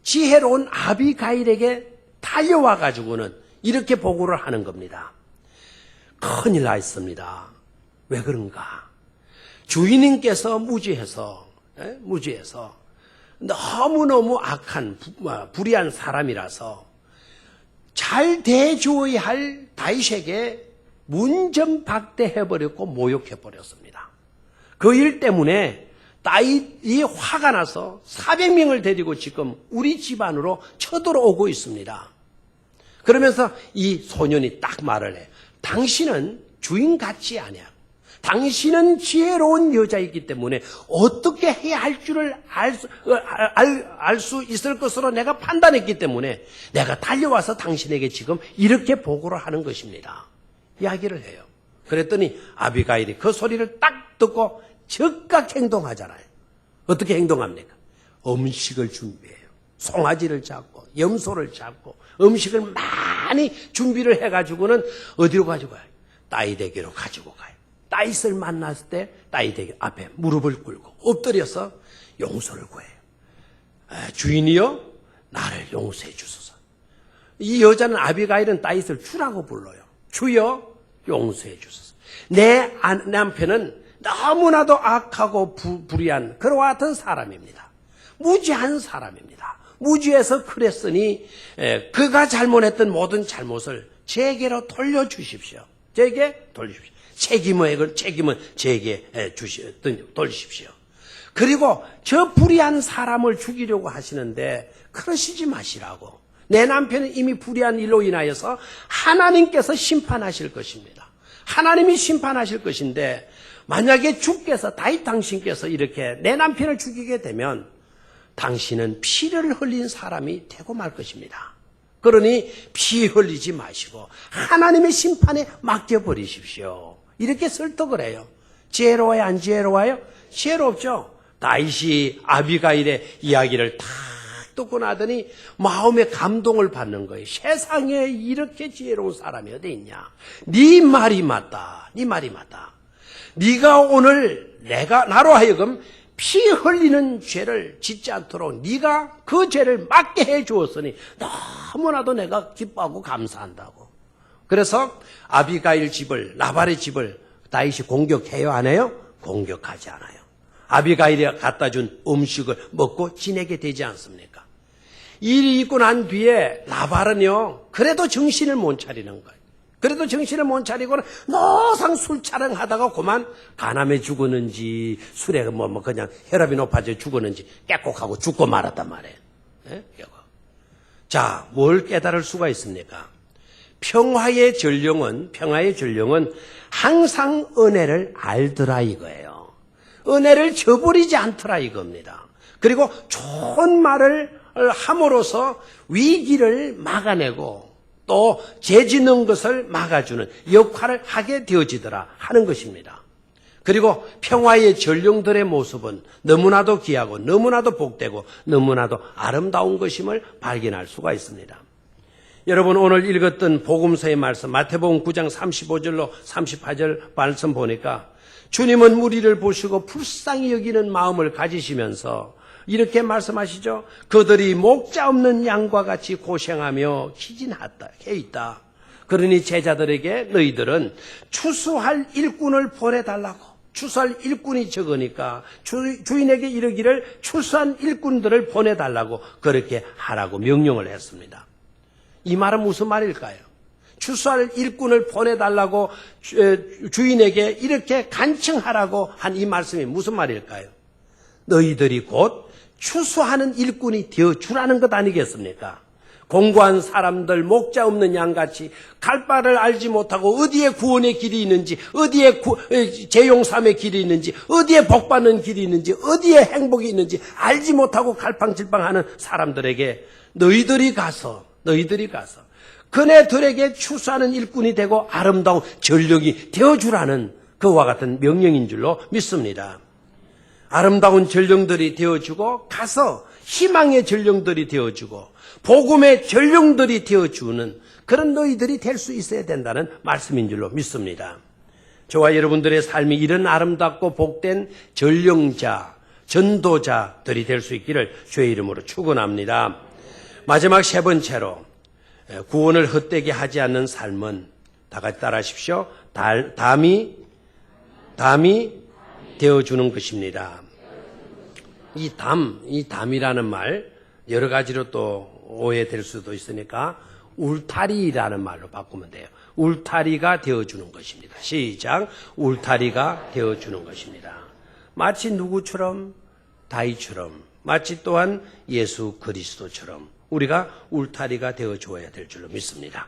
지혜로운 아비가일에게 달려와 가지고는 이렇게 보고를 하는 겁니다. 큰일 났습니다. 왜 그런가? 주인님께서 무지해서 너무너무 악한 불의한 사람이라서 잘 대주어야 할 다윗에게 문전박대해버렸고 모욕해버렸습니다. 그 일 때문에 다윗이 화가 나서 400명을 데리고 지금 우리 집안으로 쳐들어오고 있습니다. 그러면서 이 소년이 딱 말을 해. 당신은 주인 같지 않냐. 당신은 지혜로운 여자이기 때문에 어떻게 해야 할 줄을 알 수 있을 것으로 내가 판단했기 때문에 내가 달려와서 당신에게 지금 이렇게 보고를 하는 것입니다. 이야기를 해요. 그랬더니 아비가일이 그 소리를 딱 듣고 즉각 행동하잖아요. 어떻게 행동합니까? 음식을 준비해요. 송아지를 잡고 염소를 잡고 음식을 많이 준비를 해가지고는 어디로 가지고 가요? 다윗에게로 가지고 가요. 다윗을 만났을 때 다윗에게 앞에 무릎을 꿇고 엎드려서 용서를 구해요. 주인이여, 나를 용서해 주소서. 이 여자는 아비가일은 다윗을 주라고 불러요. 주여, 용서해 주소서. 내 남편은 너무나도 악하고 불의한 그와 같은 사람입니다. 무지한 사람입니다. 무지해서 그랬으니 그가 잘못했던 모든 잘못을 제게로 돌려주십시오. 제게 돌리십시오. 책임은 제게 돌리십시오. 그리고 저 불의한 사람을 죽이려고 하시는데 그러시지 마시라고. 내 남편은 이미 불의한 일로 인하여서 하나님께서 심판하실 것입니다. 하나님이 심판하실 것인데 만약에 주께서 다윗 당신께서 이렇게 내 남편을 죽이게 되면 당신은 피를 흘린 사람이 되고 말 것입니다. 그러니 피 흘리지 마시고 하나님의 심판에 맡겨버리십시오. 이렇게 설득을 해요. 지혜로워요? 안 지혜로워요? 지혜롭죠. 다윗이 아비가일의 이야기를 다 듣고 나더니 마음에 감동을 받는 거예요. 세상에 이렇게 지혜로운 사람이 어디 있냐. 네 말이 맞다. 네 말이 맞다. 네가 오늘 나로 하여금 피 흘리는 죄를 짓지 않도록 네가 그 죄를 막게 해 주었으니 너무나도 내가 기뻐하고 감사한다고. 그래서 아비가일 집을, 나발의 집을 다윗이 공격해요, 안 해요? 공격하지 않아요. 아비가일이 갖다 준 음식을 먹고 지내게 되지 않습니까? 일이 있고 난 뒤에 나발은요, 그래도 정신을 못 차리는 거예요. 그래도 정신을 못 차리고는 노상 술 촬영하다가 그만 간암에 죽었는지 술에 그냥 혈압이 높아져 죽었는지 깨곡하고 죽고 말았단 말이에요. 네? 자, 뭘 깨달을 수가 있습니까? 평화의 전령은 항상 은혜를 알더라 이거예요. 은혜를 저버리지 않더라 이겁니다. 그리고 좋은 말을 함으로써 위기를 막아내고 또 죄짓는 것을 막아주는 역할을 하게 되어지더라 하는 것입니다. 그리고 평화의 전령들의 모습은 너무나도 귀하고 너무나도 복되고 너무나도 아름다운 것임을 발견할 수가 있습니다. 여러분, 오늘 읽었던 복음서의 말씀 마태복음 9장 35절로 38절 말씀 보니까 주님은 무리를 보시고 불쌍히 여기는 마음을 가지시면서 이렇게 말씀하시죠. 그들이 목자 없는 양과 같이 고생하며 기진해 있다. 그러니 제자들에게 너희들은 추수할 일꾼을 보내달라고. 추수할 일꾼이 적으니까 주인에게 이르기를 추수한 일꾼들을 보내달라고 그렇게 하라고 명령을 했습니다. 이 말은 무슨 말일까요? 추수할 일꾼을 보내달라고 주인에게 이렇게 간청하라고 한 이 말씀이 무슨 말일까요? 너희들이 곧 추수하는 일꾼이 되어주라는 것 아니겠습니까? 공고한 사람들, 목자 없는 양같이 갈 바를 알지 못하고 어디에 구원의 길이 있는지, 어디에 재용삼의 길이 있는지, 어디에 복받는 길이 있는지, 어디에 행복이 있는지 알지 못하고 갈팡질팡하는 사람들에게 너희들이 가서 그네들에게 추수하는 일꾼이 되고 아름다운 전령이 되어주라는 그와 같은 명령인 줄로 믿습니다. 아름다운 전령들이 되어주고 가서 희망의 전령들이 되어주고 복음의 전령들이 되어주는 그런 너희들이 될 수 있어야 된다는 말씀인 줄로 믿습니다. 저와 여러분들의 삶이 이런 아름답고 복된 전령자, 전도자들이 될 수 있기를 주의 이름으로 축원합니다. 마지막 세 번째로 구원을 헛되게 하지 않는 삶은 다 같이 따라하십시오. 담이 되어주는 것입니다. 이 담이라는 말 여러 가지로 또 오해될 수도 있으니까 울타리라는 말로 바꾸면 돼요. 울타리가 되어주는 것입니다. 시작. 울타리가 되어주는 것입니다. 마치 누구처럼? 다윗처럼, 마치 또한 예수 그리스도처럼 우리가 울타리가 되어줘야 될 줄로 믿습니다.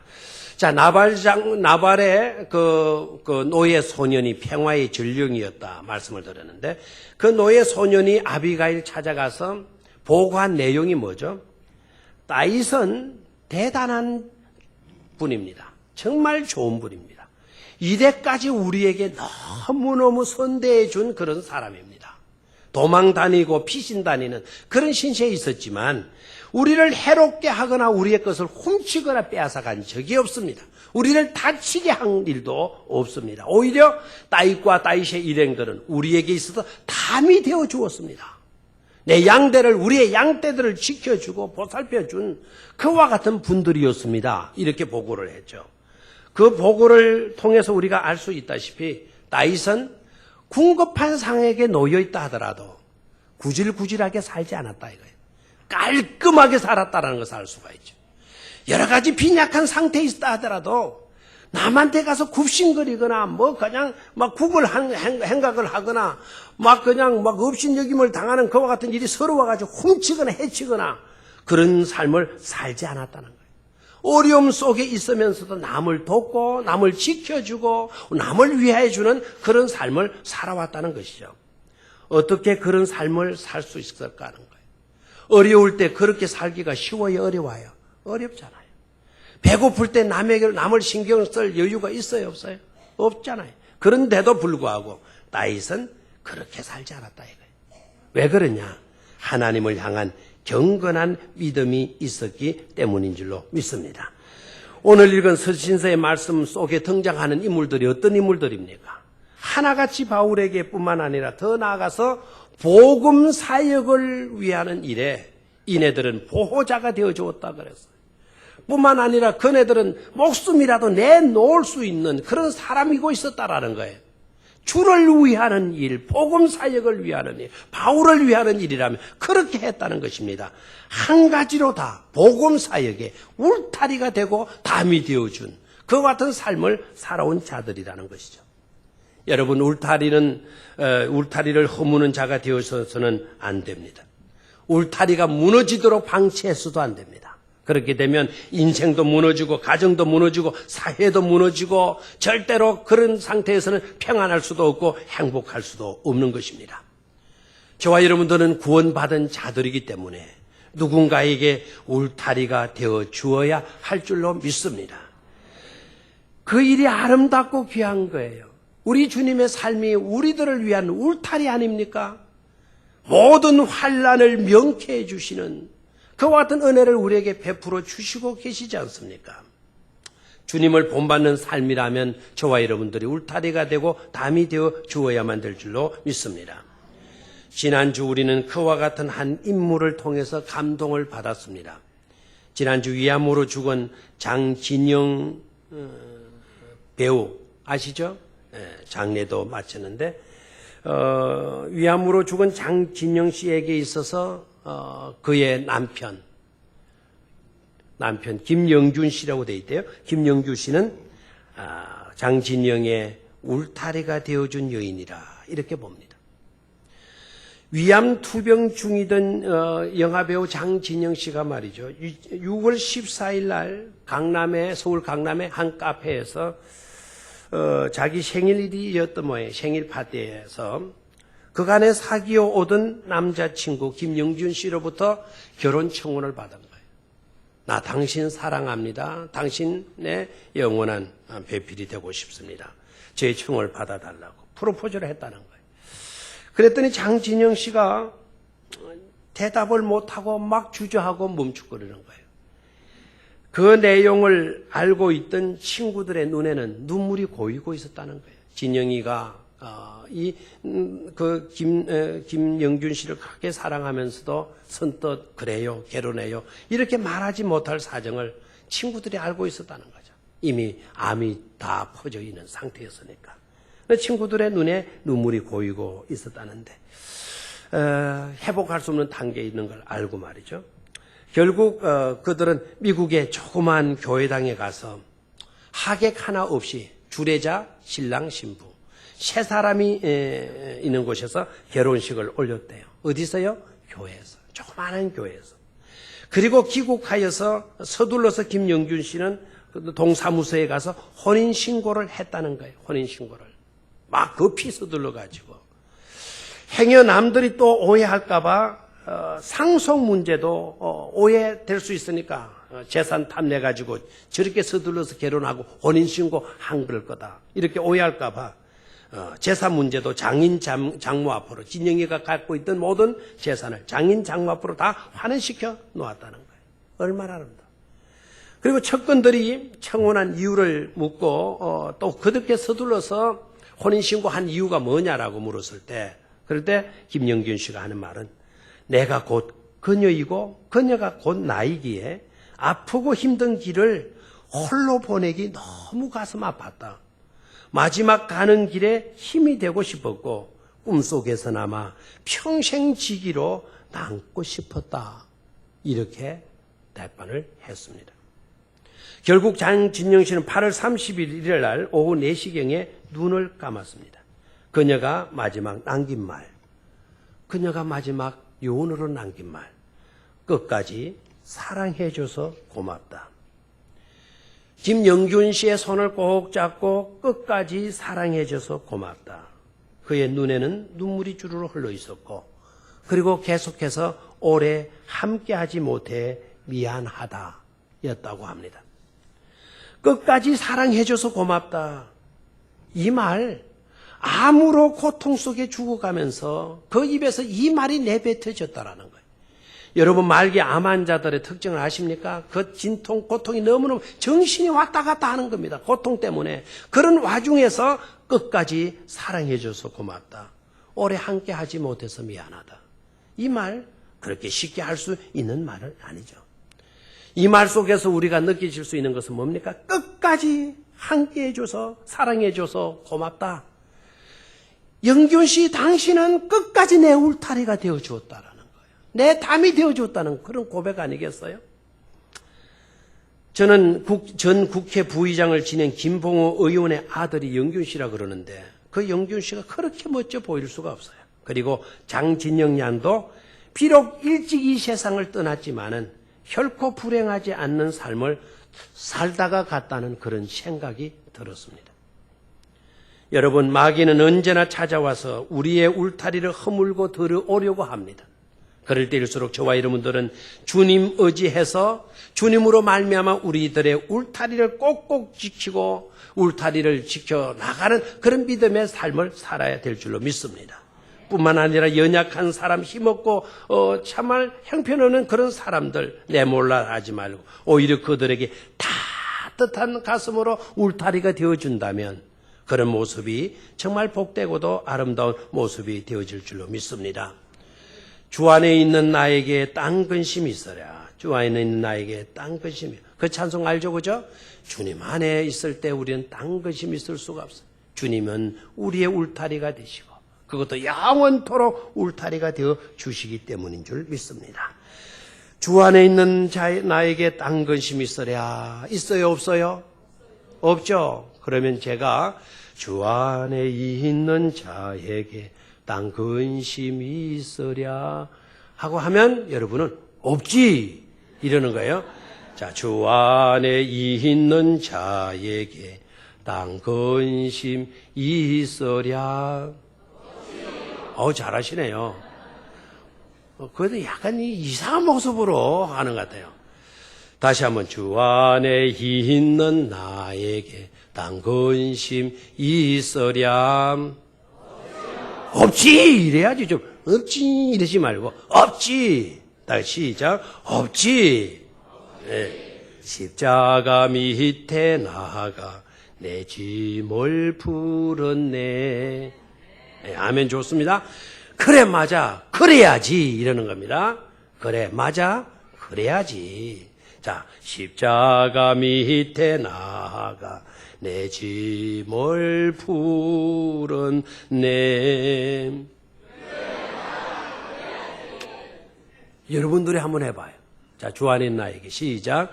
자, 나발의 그 노예 소년이 평화의 전령이었다 말씀을 드렸는데, 그 노예 소년이 아비가일 찾아가서 보고한 내용이 뭐죠? 다윗은 대단한 분입니다. 정말 좋은 분입니다. 이때까지 우리에게 너무너무 선대해 준 그런 사람입니다. 도망 다니고 피신 다니는 그런 신세에 있었지만 우리를 해롭게 하거나 우리의 것을 훔치거나 빼앗아간 적이 없습니다. 우리를 다치게 한 일도 없습니다. 오히려 다윗과 다윗의 일행들은 우리에게 있어서 담이 되어 주었습니다. 내 양떼를, 우리의 양떼들을 지켜주고 보살펴준 그와 같은 분들이었습니다. 이렇게 보고를 했죠. 그 보고를 통해서 우리가 알 수 있다시피 다윗은 궁급한 상에게 놓여있다 하더라도 구질구질하게 살지 않았다 이거예요. 깔끔하게 살았다는 것을 알 수가 있죠. 여러 가지 빈약한 상태에 있다 하더라도 남한테 가서 굽신거리거나 그냥 구걸 행각을 하거나 그냥 업신여김을 당하는 그와 같은 일이 서로 와가지고 훔치거나 해치거나 그런 삶을 살지 않았다는 거예요. 어려움 속에 있으면서도 남을 돕고 남을 지켜주고 남을 위하여주는 그런 삶을 살아왔다는 것이죠. 어떻게 그런 삶을 살 수 있을까 하는 거예요. 어려울 때 그렇게 살기가 쉬워요, 어려워요? 어렵잖아요. 배고플 때 남을 신경 쓸 여유가 있어요, 없어요? 없잖아요. 그런데도 불구하고 다윗은 그렇게 살지 않았다 이거예요. 왜 그러냐? 하나님을 향한 경건한 믿음이 있었기 때문인 줄로 믿습니다. 오늘 읽은 서신서의 말씀 속에 등장하는 인물들이 어떤 인물들입니까? 하나같이 바울에게 뿐만 아니라 더 나아가서 복음 사역을 위하는 일에 이네들은 보호자가 되어 주었다 그랬어요. 뿐만 아니라 그네들은 목숨이라도 내놓을 수 있는 그런 사람이고 있었다라는 거예요. 주를 위하는 일, 복음 사역을 위하는 일, 바울을 위하는 일이라면 그렇게 했다는 것입니다. 한 가지로 다 복음 사역에 울타리가 되고 담이 되어준 그와 같은 삶을 살아온 자들이라는 것이죠. 여러분, 울타리를 허무는 자가 되어서는 안 됩니다. 울타리가 무너지도록 방치해서도 안 됩니다. 그렇게 되면 인생도 무너지고 가정도 무너지고 사회도 무너지고 절대로 그런 상태에서는 평안할 수도 없고 행복할 수도 없는 것입니다. 저와 여러분들은 구원받은 자들이기 때문에 누군가에게 울타리가 되어 주어야 할 줄로 믿습니다. 그 일이 아름답고 귀한 거예요. 우리 주님의 삶이 우리들을 위한 울타리 아닙니까? 모든 환난을 명쾌해 주시는 그와 같은 은혜를 우리에게 베풀어 주시고 계시지 않습니까? 주님을 본받는 삶이라면 저와 여러분들이 울타리가 되고 담이 되어 주어야만 될 줄로 믿습니다. 지난주 우리는 그와 같은 한 인물을 통해서 감동을 받았습니다. 지난주 위암으로 죽은 장진영 배우 아시죠? 장례도 마쳤는데 위암으로 죽은 장진영 씨에게 있어서 그의 남편 김영준 씨라고 되어 있대요. 김영준 씨는 장진영의 울타리가 되어준 여인이라 이렇게 봅니다. 위암 투병 중이던 영화배우 장진영 씨가 말이죠. 6월 14일 날 서울 강남의 한 카페에서 자기 생일이었던 모양이에요. 생일 파티에서 그간에 사귀어 오던 남자친구 김영준 씨로부터 결혼 청혼을 받은 거예요. 나 당신 사랑합니다. 당신의 영원한 배필이 되고 싶습니다. 제 청을 받아달라고 프로포즈를 했다는 거예요. 그랬더니 장진영 씨가 대답을 못하고 막 주저하고 멈칫거리는 거예요. 그 내용을 알고 있던 친구들의 눈에는 눈물이 고이고 있었다는 거예요. 진영이가 김영균 씨를 크게 사랑하면서도 선뜻 그래요, 결혼해요 이렇게 말하지 못할 사정을 친구들이 알고 있었다는 거죠. 이미 암이 다 퍼져 있는 상태였으니까. 친구들의 눈에 눈물이 고이고 있었다는데 회복할 수 없는 단계에 있는 걸 알고 말이죠. 결국 그들은 미국의 조그만 교회당에 가서 하객 하나 없이 주례자, 신랑, 신부 세 사람이 있는 곳에서 결혼식을 올렸대요. 어디서요? 교회에서. 조그마한 교회에서. 그리고 귀국하여서 서둘러서 김영균 씨는 동사무소에 가서 혼인신고를 했다는 거예요. 혼인신고를. 막 급히 서둘러가지고. 행여 남들이 또 오해할까봐 상속 문제도 오해될 수 있으니까 재산 탐내가지고 저렇게 서둘러서 결혼하고 혼인신고 한 걸 거다. 이렇게 오해할까봐 재산 문제도 장인 장모 앞으로 진영이가 갖고 있던 모든 재산을 장인 장모 앞으로 다 환원시켜 놓았다는 거예요. 얼마나 아름다워. 그리고 측근들이 청혼한 이유를 묻고 또 그렇게 서둘러서 혼인신고한 이유가 뭐냐라고 물었을 때 그럴 때 김영균 씨가 하는 말은 내가 곧 그녀이고 그녀가 곧 나이기에 아프고 힘든 길을 홀로 보내기 너무 가슴 아팠다. 마지막 가는 길에 힘이 되고 싶었고 꿈속에서나마 평생 지기로 남고 싶었다. 이렇게 답변을 했습니다. 결국 장진영 씨는 8월 30일 일요일 날 오후 4시경에 눈을 감았습니다. 그녀가 마지막 남긴 말, 그녀가 마지막 요원으로 남긴 말, 끝까지 사랑해줘서 고맙다. 김영균 씨의 손을 꼭 잡고 끝까지 사랑해줘서 고맙다. 그의 눈에는 눈물이 주르르 흘러 있었고 그리고 계속해서 오래 함께하지 못해 미안하다 였다고 합니다. 끝까지 사랑해줘서 고맙다. 이 말 암으로 고통 속에 죽어가면서 그 입에서 이 말이 내뱉어졌다라는 거예요. 여러분 말기 암 환자들의 특징을 아십니까? 그 진통, 고통이 너무너무 정신이 왔다 갔다 하는 겁니다. 고통 때문에. 그런 와중에서 끝까지 사랑해줘서 고맙다. 오래 함께하지 못해서 미안하다. 이 말 그렇게 쉽게 할 수 있는 말은 아니죠. 이 말 속에서 우리가 느끼실 수 있는 것은 뭡니까? 끝까지 함께해줘서 사랑해줘서 고맙다. 영균 씨 당신은 끝까지 내 울타리가 되어주었다라는 거예요. 내 담이 되어주었다는 그런 고백 아니겠어요? 저는 전 국회 부의장을 지낸 김봉호 의원의 아들이 영균 씨라 그러는데 그 영균 씨가 그렇게 멋져 보일 수가 없어요. 그리고 장진영 양도 비록 일찍 이 세상을 떠났지만은 결코 불행하지 않는 삶을 살다가 갔다는 그런 생각이 들었습니다. 여러분, 마귀는 언제나 찾아와서 우리의 울타리를 허물고 들어오려고 합니다. 그럴 때일수록 저와 여러분들은 주님 의지해서 주님으로 말미암아 우리들의 울타리를 꼭꼭 지키고 울타리를 지켜나가는 그런 믿음의 삶을 살아야 될 줄로 믿습니다. 뿐만 아니라 연약한 사람, 힘없고 참말 형편없는 그런 사람들 내몰라 하지 말고 오히려 그들에게 따뜻한 가슴으로 울타리가 되어준다면 그런 모습이 정말 복되고도 아름다운 모습이 되어질 줄로 믿습니다. 주 안에 있는 나에게 땅 근심이 있어라. 주 안에 있는 나에게 땅 근심이. 그 찬송 알죠, 그죠? 주님 안에 있을 때 우리는 땅 근심이 있을 수가 없어요. 주님은 우리의 울타리가 되시고 그것도 영원토록 울타리가 되어 주시기 때문인 줄 믿습니다. 주 안에 있는 나에게 땅 근심이 있어라. 있어요, 없어요? 없죠? 그러면 제가 주 안에 있는 자에게 땅 근심이 있으랴 하고 하면 여러분은 없지 이러는 거예요. 자, 주 안에 있는 자에게 땅 근심 있으랴. 잘하시네요. 그래도 약간 이상한 모습으로 하는 것 같아요. 다시 한번 주 안에 있는 나에게 딴 근심 있으랴. 없지 이래야지. 좀 없지 이러지 말고 없지. 다시 시작. 없지. 네. 십자가 밑에 나가 내 짐을 풀었네. 네, 아멘. 좋습니다. 그래 맞아 그래야지 이러는 겁니다. 그래 맞아 그래야지. 자, 십자가 밑에 나가 내 짐을 풀었네. 여러분들이 한번 해봐요. 자, 주 안에 있는 나에게 시작.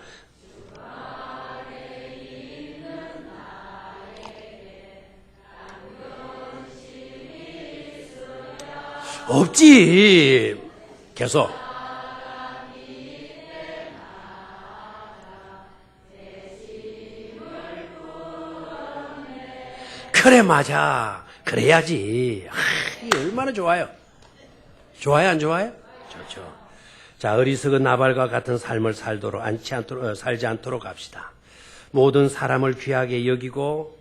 없지. 계속. 그래 맞아 그래야지. 이게 얼마나 좋아요. 좋아요 안 좋아요? 좋죠. 자, 어리석은 나발과 같은 삶을 살지 않도록 합시다. 모든 사람을 귀하게 여기고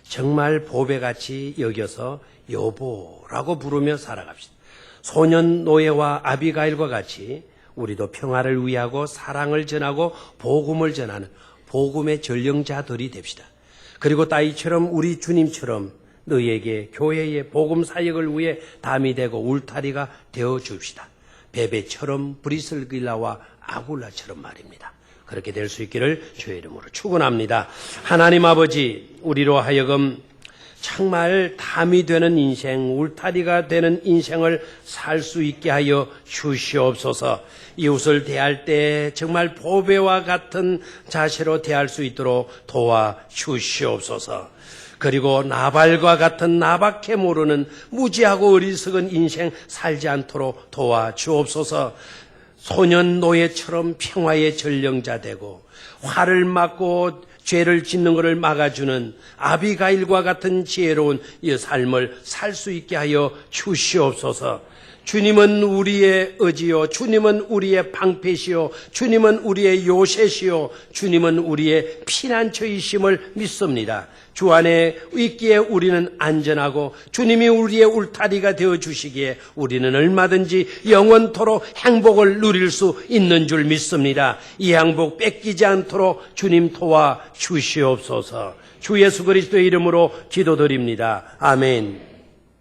정말 보배같이 여겨서 여보라고 부르며 살아갑시다. 소년 노예와 아비가일과 같이 우리도 평화를 위하고 사랑을 전하고 복음을 전하는 복음의 전령자들이 됩시다. 그리고 따위처럼 우리 주님처럼 너희에게 교회의 복음 사역을 위해 담이 되고 울타리가 되어 줍시다. 베베처럼 브리슬길라와 아굴라처럼 말입니다. 그렇게 될 수 있기를 주의 이름으로 축원합니다. 하나님 아버지, 우리로 하여금 정말 담이 되는 인생, 울타리가 되는 인생을 살 수 있게 하여 주시옵소서. 이웃을 대할 때 정말 보배와 같은 자세로 대할 수 있도록 도와주시옵소서. 그리고 나발과 같은 나밖에 모르는 무지하고 어리석은 인생 살지 않도록 도와주옵소서. 소년 노예처럼 평화의 전령자 되고 화를 막고 죄를 짓는 것을 막아주는 아비가일과 같은 지혜로운 이 삶을 살 수 있게 하여 주시옵소서. 주님은 우리의 의지요, 주님은 우리의 방패시요, 주님은 우리의 요새시요, 주님은 우리의 피난처이심을 믿습니다. 주 안에 있기에 우리는 안전하고 주님이 우리의 울타리가 되어주시기에 우리는 얼마든지 영원토록 행복을 누릴 수 있는 줄 믿습니다. 이 행복 뺏기지 않도록 주님 도와주시옵소서. 주 예수 그리스도의 이름으로 기도드립니다. 아멘.